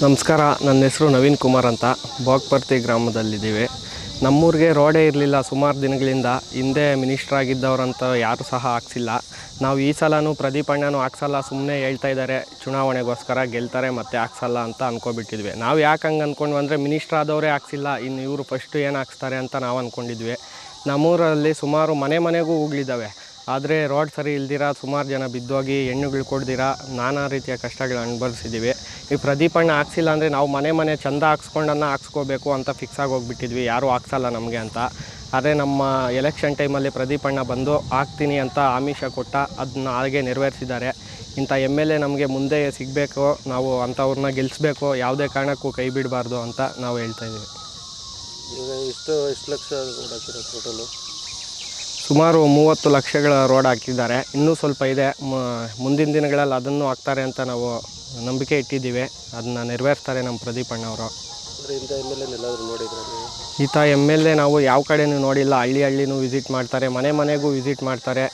ನಮಸ್ಕಾರ, ನನ್ನ ಹೆಸರು ನವೀನ್ ಕುಮಾರ್ ಅಂತ. ಬೋಗ್ಪರ್ತಿ ಗ್ರಾಮದಲ್ಲಿದ್ದೀವಿ. ನಮ್ಮೂರಿಗೆ ರೋಡೇ ಇರಲಿಲ್ಲ ಸುಮಾರು ದಿನಗಳಿಂದ. ಹಿಂದೆ ಮಿನಿಸ್ಟ್ರ್ ಆಗಿದ್ದವರಂತ ಯಾರೂ ಸಹ ಹಾಕ್ಸಿಲ್ಲ. ನಾವು ಈ ಸಲನೂ ಪ್ರದೀಪ್ ಅಣ್ಣನೂ ಹಾಕ್ಸಲ್ಲ, ಸುಮ್ಮನೆ ಹೇಳ್ತಾ ಇದ್ದಾರೆ ಚುನಾವಣೆಗೋಸ್ಕರ ಗೆಲ್ತಾರೆ ಮತ್ತೆ ಹಾಕ್ಸಲ್ಲ ಅಂತ ಅಂದ್ಕೊಬಿಟ್ಟಿದ್ವಿ. ನಾವು ಯಾಕೆ ಹಂಗೆ ಅಂದ್ಕೊಂಡ್ವಿ ಅಂದರೆ ಮಿನಿಸ್ಟ್ರ್ ಆದವರೇ ಹಾಕ್ಸಿಲ್ಲ, ಇನ್ನು ಇವರು ಫಸ್ಟು ಏನು ಹಾಕ್ಸ್ತಾರೆ ಅಂತ ನಾವು ಅಂದ್ಕೊಂಡಿದ್ವಿ. ನಮ್ಮೂರಲ್ಲಿ ಸುಮಾರು ಮನೆಗೂ ಉಗಳಿದ್ದಾವೆ. ಆದರೆ ರೋಡ್ ಸರಿ ಇಲ್ದಿರ ಸುಮಾರು ಜನ ಬಿದ್ದೋಗಿ ಹೆಣ್ಣುಗಳು ಕೊಡ್ದಿರ ನಾನಾ ರೀತಿಯ ಕಷ್ಟಗಳು ಅನುಭವಿಸಿದ್ದೀವಿ. ಈ ಪ್ರದೀಪ್ ಅಣ್ಣ ಹಾಕ್ಸಿಲ್ಲ ಅಂದರೆ ನಾವು ಮನೆ ಚಂದ ಹಾಕ್ಸ್ಕೊಂಡನ್ನು ಹಾಕ್ಸ್ಕೋಬೇಕು ಅಂತ ಫಿಕ್ಸ್ ಆಗಿ ಹೋಗ್ಬಿಟ್ಟಿದ್ವಿ, ಯಾರೂ ಹಾಕ್ಸಲ್ಲ ನಮಗೆ ಅಂತ. ಆದರೆ ನಮ್ಮ ಎಲೆಕ್ಷನ್ ಟೈಮಲ್ಲಿ ಪ್ರದೀಪ್ ಅಣ್ಣ ಬಂದು ಹಾಕ್ತೀನಿ ಅಂತ ಆಮಿಷ ಕೊಟ್ಟ, ಅದನ್ನ ಹಾಗೆ ನೆರವೇರಿಸಿದ್ದಾರೆ. ಇಂಥ MLA ನಮಗೆ ಮುಂದೆ ಸಿಗಬೇಕು, ನಾವು ಅಂಥವ್ರನ್ನ ಗೆಲ್ಲಿಸ್ಬೇಕು, ಯಾವುದೇ ಕಾರಣಕ್ಕೂ ಕೈ ಬಿಡಬಾರ್ದು ಅಂತ ನಾವು ಹೇಳ್ತಾಯಿದ್ದೀವಿ. ಈಗ ಎಷ್ಟು ಲಕ್ಷ ರೋಡ್ ಹಾಕಿರೋ ಟೋಟಲು? ಸುಮಾರು 30 ಲಕ್ಷಗಳ ರೋಡ್ ಹಾಕಿದ್ದಾರೆ. ಇನ್ನೂ ಸ್ವಲ್ಪ ಇದೆ, ಮುಂದಿನ ದಿನಗಳಲ್ಲಿ ಅದನ್ನು ಹಾಕ್ತಾರೆ ಅಂತ ನಾವು ನಂಬಿಕೆ ಇಟ್ಟಿದ್ದೀವಿ. ಅದನ್ನ ನೆರವೇರಿಸ್ತಾರೆ ನಮ್ಮ ಪ್ರದೀಪ್ ಅಣ್ಣವರು. ಇಂಥ MLA ಎಲ್ಲಾದರೂ ನೋಡಿದ್ರೆ? ಈತ MLA ನಾವು ಯಾವ ಕಡೆಯೂ ನೋಡಿಲ್ಲ. ಹಳ್ಳಿನೂ ವಿಸಿಟ್ ಮಾಡ್ತಾರೆ, ಮನೆಗೂ ವಿಸಿಟ್ ಮಾಡ್ತಾರೆ.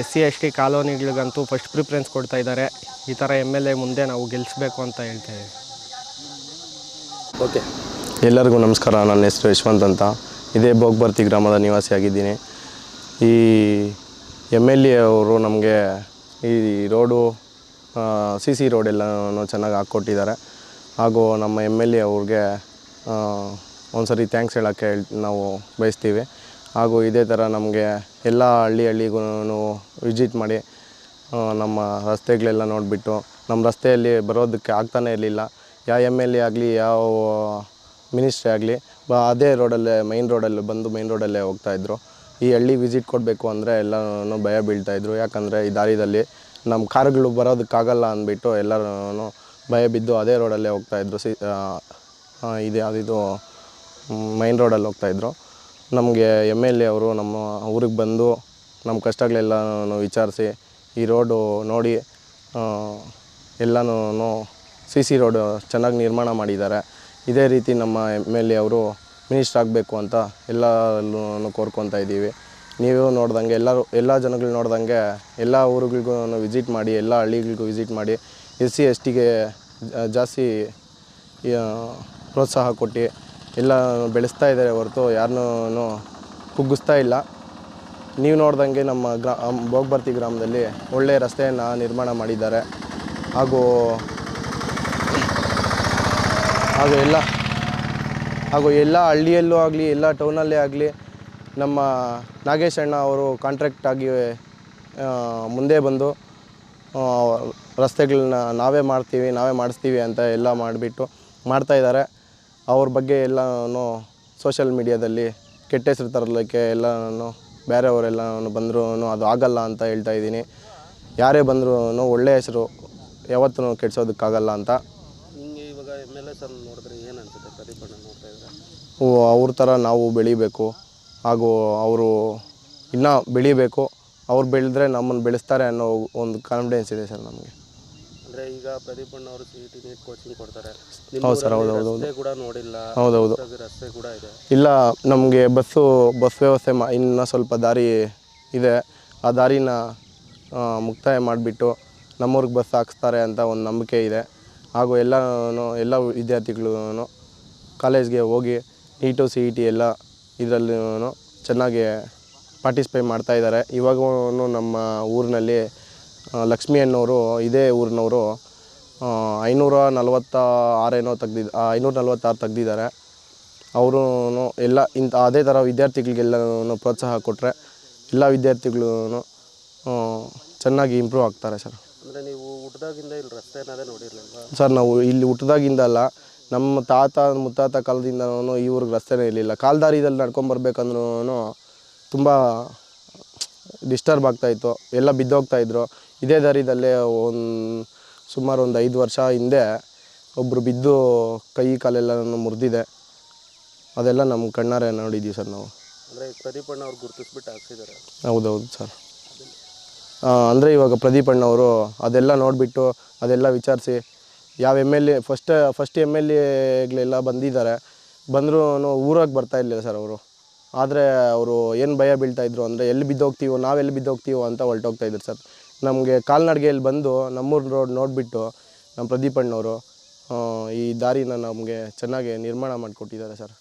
SC/ST ಕಾಲೋನಿಗಳಿಗಂತೂ ಫಸ್ಟ್ ಪ್ರಿಫರೆನ್ಸ್ ಕೊಡ್ತಾ ಇದ್ದಾರೆ. ಈ ಥರ MLA ಮುಂದೆ ನಾವು ಗೆಲ್ಲಿಸ್ಬೇಕು ಅಂತ ಹೇಳ್ತೇವೆ. ಓಕೆ, ಎಲ್ಲರಿಗೂ ನಮಸ್ಕಾರ. ನನ್ನ ಹೆಸರು ಯಶವಂತ್ ಅಂತ. ಇದೇ ಬೋಗ್ಬರ್ತಿ ಗ್ರಾಮದ ನಿವಾಸಿಯಾಗಿದ್ದೀನಿ. ಈ MLA ಅವರು ನಮಗೆ ಈ ರೋಡು CC ರೋಡ್ ಎಲ್ಲನೂ ಚೆನ್ನಾಗಿ ಹಾಕ್ಕೊಟ್ಟಿದ್ದಾರೆ. ಹಾಗೂ ನಮ್ಮ MLA ಅವ್ರಿಗೆ ಒಂದು ಸರಿ ಥ್ಯಾಂಕ್ಸ್ ಹೇಳೋಕ್ಕೆ ನಾವು ಬಯಸ್ತೀವಿ. ಹಾಗೂ ಇದೇ ಥರ ನಮಗೆ ಎಲ್ಲ ಹಳ್ಳಿಗೂ ವಿಸಿಟ್ ಮಾಡಿ ನಮ್ಮ ರಸ್ತೆಗಳೆಲ್ಲ ನೋಡಿಬಿಟ್ಟು, ನಮ್ಮ ರಸ್ತೆಯಲ್ಲಿ ಬರೋದಕ್ಕೆ ಆಗ್ತಾನೇ ಇರಲಿಲ್ಲ. ಯಾವ MLA ಆಗಲಿ ಯಾವ ಮಿನಿಸ್ಟ್ರಿ ಆಗಲಿ ಅದೇ ರೋಡಲ್ಲೇ ಮೈನ್ ರೋಡಲ್ಲೇ ಹೋಗ್ತಾಯಿದ್ರು. ಈ ಹಳ್ಳಿ ವಿಸಿಟ್ ಕೊಡಬೇಕು ಅಂದರೆ ಎಲ್ಲನೂ ಭಯ ಬೀಳ್ತಾಯಿದ್ರು. ಯಾಕಂದರೆ ಈ ದಾರಿಯಲ್ಲಿ ನಮ್ಮ ಕಾರುಗಳು ಬರೋದಕ್ಕಾಗಲ್ಲ ಅಂದ್ಬಿಟ್ಟು ಎಲ್ಲರೂ ಭಯ ಬಿದ್ದು ಅದೇ ರೋಡಲ್ಲೇ ಹೋಗ್ತಾಯಿದ್ರು. ಯಾವುದಿದು ಮೈನ್ ರೋಡಲ್ಲಿ ಹೋಗ್ತಾಯಿದ್ರು. ನಮಗೆ MLA ಅವರು ನಮ್ಮ ಊರಿಗೆ ಬಂದು ನಮ್ಮ ಕಷ್ಟಗಳೆಲ್ಲನೂ ವಿಚಾರಿಸಿ ಈ ರೋಡು ನೋಡಿ ಎಲ್ಲನೂ CC ರೋಡು ಚೆನ್ನಾಗಿ ನಿರ್ಮಾಣ ಮಾಡಿದ್ದಾರೆ. ಇದೇ ರೀತಿ ನಮ್ಮ MLA ಅವರು ಮಿನಿಸ್ಟ್ರ್ ಆಗಬೇಕು ಅಂತ ಎಲ್ಲರೂ ಕೋರ್ಕೊತಾ ಇದ್ದೀವಿ. ನೀವು ನೋಡ್ದಂಗೆ ಎಲ್ಲ ಜನಗಳು ನೋಡ್ದಂಗೆ ಎಲ್ಲ ಊರುಗಳಿಗೂ ವಿಸಿಟ್ ಮಾಡಿ, ಎಲ್ಲ ಹಳ್ಳಿಗಳಿಗೂ ವಿಸಿಟ್ ಮಾಡಿ SC/STಗೆ ಜಾಸ್ತಿ ಪ್ರೋತ್ಸಾಹ ಕೊಟ್ಟು ಎಲ್ಲ ಬೆಳೆಸ್ತಾ ಇದ್ದಾರೆ ಹೊರತು ಯಾರನ್ನೂ ಕುಗ್ಗಿಸ್ತಾ ಇಲ್ಲ. ನೀವು ನೋಡ್ದಂಗೆ ನಮ್ಮ ಬೋಗ್ಬರ್ತಿ ಗ್ರಾಮದಲ್ಲಿ ಒಳ್ಳೆಯ ರಸ್ತೆಯನ್ನು ನಿರ್ಮಾಣ ಮಾಡಿದ್ದಾರೆ. ಹಾಗೂ ಎಲ್ಲ ಹಳ್ಳಿಯಲ್ಲೂ ಆಗಲಿ ಎಲ್ಲ ಟೌನಲ್ಲೇ ಆಗಲಿ ನಮ್ಮ ನಾಗೇಶ್ ಅಣ್ಣ ಅವರು ಕಾಂಟ್ರಾಕ್ಟಾಗಿ ಮುಂದೆ ಬಂದು ರಸ್ತೆಗಳನ್ನ ನಾವೇ ಮಾಡಿಸ್ತೀವಿ ಅಂತ ಎಲ್ಲ ಮಾಡ್ತಾಯಿದ್ದಾರೆ. ಅವ್ರ ಬಗ್ಗೆ ಎಲ್ಲನೂ ಸೋಷಿಯಲ್ ಮೀಡಿಯಾದಲ್ಲಿ ಕೆಟ್ಟ ಹೆಸರು ತರಲಿಕ್ಕೆ ಎಲ್ಲನೂ ಬೇರೆಯವರೆಲ್ಲನೂ ಬಂದರೂ ಅದು ಆಗಲ್ಲ ಅಂತ ಹೇಳ್ತಾಯಿದ್ದೀನಿ. ಯಾರೇ ಬಂದರೂ ಒಳ್ಳೆಯ ಹೆಸರು ಯಾವತ್ತೂ ಕೆಡಿಸೋದಕ್ಕಾಗಲ್ಲ ಅಂತ. ಇವಾಗ MLA ನೋಡಿದ್ರೆ ಏನು ಅನ್ಸುತ್ತೆ? ಪ್ರದೀಪ್ ಅಣ್ಣ ನೋಡ್ತಾ ಇದ್ದಾರೆ, ಅವ್ರ ಥರ ನಾವು ಬೆಳಿಬೇಕು. ಹಾಗೂ ಅವರು ಇನ್ನೂ ಬೆಳಿಬೇಕು. ಅವ್ರು ಬೆಳೆದ್ರೆ ನಮ್ಮನ್ನು ಬೆಳೆಸ್ತಾರೆ ಅನ್ನೋ ಒಂದು ಕಾನ್ಫಿಡೆನ್ಸ್ ಇದೆ ಸರ್ ನಮಗೆ. ಅಂದರೆ ಈಗ ಪ್ರದೀಪ್ ಅಣ್ಣ ಅವರು CET ನೀಟ್ ಕೋಚಿಂಗ್ ಕೊಡ್ತಾರೆ. ಹೌದು ಸರ್, ಹೌದು ಕೂಡ ನೋಡಿಲ್ಲ. ಹೌದೌದು, ರಸ್ತೆ ಕೂಡ ಇದೆ. ಇಲ್ಲ, ನಮಗೆ ಬಸ್ ವ್ಯವಸ್ಥೆ ಇನ್ನೂ ಸ್ವಲ್ಪ ದಾರಿ ಇದೆ. ಆ ದಾರಿನ ಮುಕ್ತಾಯ ಮಾಡಿಬಿಟ್ಟು ನಮ್ಮೂರಿಗೆ ಬಸ್ ಹಾಕ್ಸ್ತಾರೆ ಅಂತ ಒಂದು ನಂಬಿಕೆ ಇದೆ. ಹಾಗೂ ಎಲ್ಲ ವಿದ್ಯಾರ್ಥಿಗಳು ಕಾಲೇಜ್ಗೆ ಹೋಗಿ ನೀಟು CET ಎಲ್ಲ ಇದರಲ್ಲೂ ಚೆನ್ನಾಗಿ ಪಾರ್ಟಿಸಿಪೇಟ್ ಮಾಡ್ತಾಯಿದ್ದಾರೆ. ಇವಾಗೂ ನಮ್ಮ ಊರಿನಲ್ಲಿ ಲಕ್ಷ್ಮಿ ಅನ್ನೋರು, ಇದೇ ಊರಿನವರು 546 ತೆಗ್ದಿದ್ದಾರೆ. ಅವರು ಎಲ್ಲ ಅದೇ ಥರ ವಿದ್ಯಾರ್ಥಿಗಳಿಗೆಲ್ಲನೂ ಪ್ರೋತ್ಸಾಹ ಕೊಟ್ಟರೆ ಎಲ್ಲ ವಿದ್ಯಾರ್ಥಿಗಳು ಚೆನ್ನಾಗಿ ಇಂಪ್ರೂವ್ ಆಗ್ತಾರೆ ಸರ್. ಅಂದರೆ ನೀವು ಹುಟ್ಟಿದಾಗಿಂದ ಇಲ್ಲಿ ರಸ್ತೆ ಅನ್ನೋದೇ ನೋಡಿರಲಿಲ್ವಾ ಸರ್? ನಾವು ಇಲ್ಲಿ ಹುಟ್ಟಿದಾಗಿಂದ ಅಲ್ಲ, ನಮ್ಮ ತಾತ ಮುತ್ತಾತ ಕಾಲದಿಂದನೂ ಈ ಊರಿಗೆ ರಸ್ತೆನೇ ಇರಲಿಲ್ಲ. ಕಾಲ್ದಾರಿದಲ್ಲಿ ನಡ್ಕೊಂಬರ್ಬೇಕಂದ್ರೂ ತುಂಬ ಡಿಸ್ಟರ್ಬ್ ಆಗ್ತಾಯಿತ್ತು, ಎಲ್ಲ ಬಿದ್ದೋಗ್ತಾಯಿದ್ರು. ಇದೇ ದಾರಿದಲ್ಲೇ ಸುಮಾರು ಒಂದು 5 ವರ್ಷ ಹಿಂದೆ ಒಬ್ಬರು ಬಿದ್ದು ಕೈ ಕಾಲೆಲ್ಲನೂ ಮುರಿದಿದೆ. ಅದೆಲ್ಲ ನಮ್ಮ ಕಣ್ಣಾರೆ ನೋಡಿದ್ದೀವಿ ಸರ್ ನಾವು. ಅಂದರೆ ಪ್ರದೀಪ್ ಅಣ್ಣ ಅವ್ರು ಗುರುತಿಸ್ಬಿಟ್ಟು ಹಾಕ್ಸಿದ್ದಾರೆ. ಹೌದೌದು ಸರ್. ಅಂದರೆ ಇವಾಗ ಪ್ರದೀಪ್ ಅಣ್ಣವರು ಅದೆಲ್ಲ ನೋಡಿಬಿಟ್ಟು ಅದೆಲ್ಲ ವಿಚಾರಿಸಿ ಯಾವ MLA ಫಸ್ಟ್ MLAಗಳೆಲ್ಲ ಬಂದಿದ್ದಾರೆ, ಬಂದರೂ ಊರಾಗೆ ಬರ್ತಾ ಇರಲಿಲ್ಲ ಸರ್ ಅವರು. ಆದರೆ ಅವರು ಏನು ಭಯ ಬೀಳ್ತಾಯಿದ್ರು ಅಂದರೆ ಎಲ್ಲಿ ಬಿದ್ದೋಗ್ತೀವೋ ಅಂತ ಹೊರಟೋಗ್ತಾಯಿದ್ರು ಸರ್. ನಮಗೆ ಕಾಲ್ನಡಿಗೆಯಲ್ಲಿ ಬಂದು ನಮ್ಮೂರು ರೋಡ್ ನೋಡಿಬಿಟ್ಟು ನಮ್ಮ ಪ್ರದೀಪ್ ಅಣ್ಣವರು ಈ ದಾರಿನ ನಮಗೆ ಚೆನ್ನಾಗಿ ನಿರ್ಮಾಣ ಮಾಡಿಕೊಟ್ಟಿದ್ದಾರೆ ಸರ್.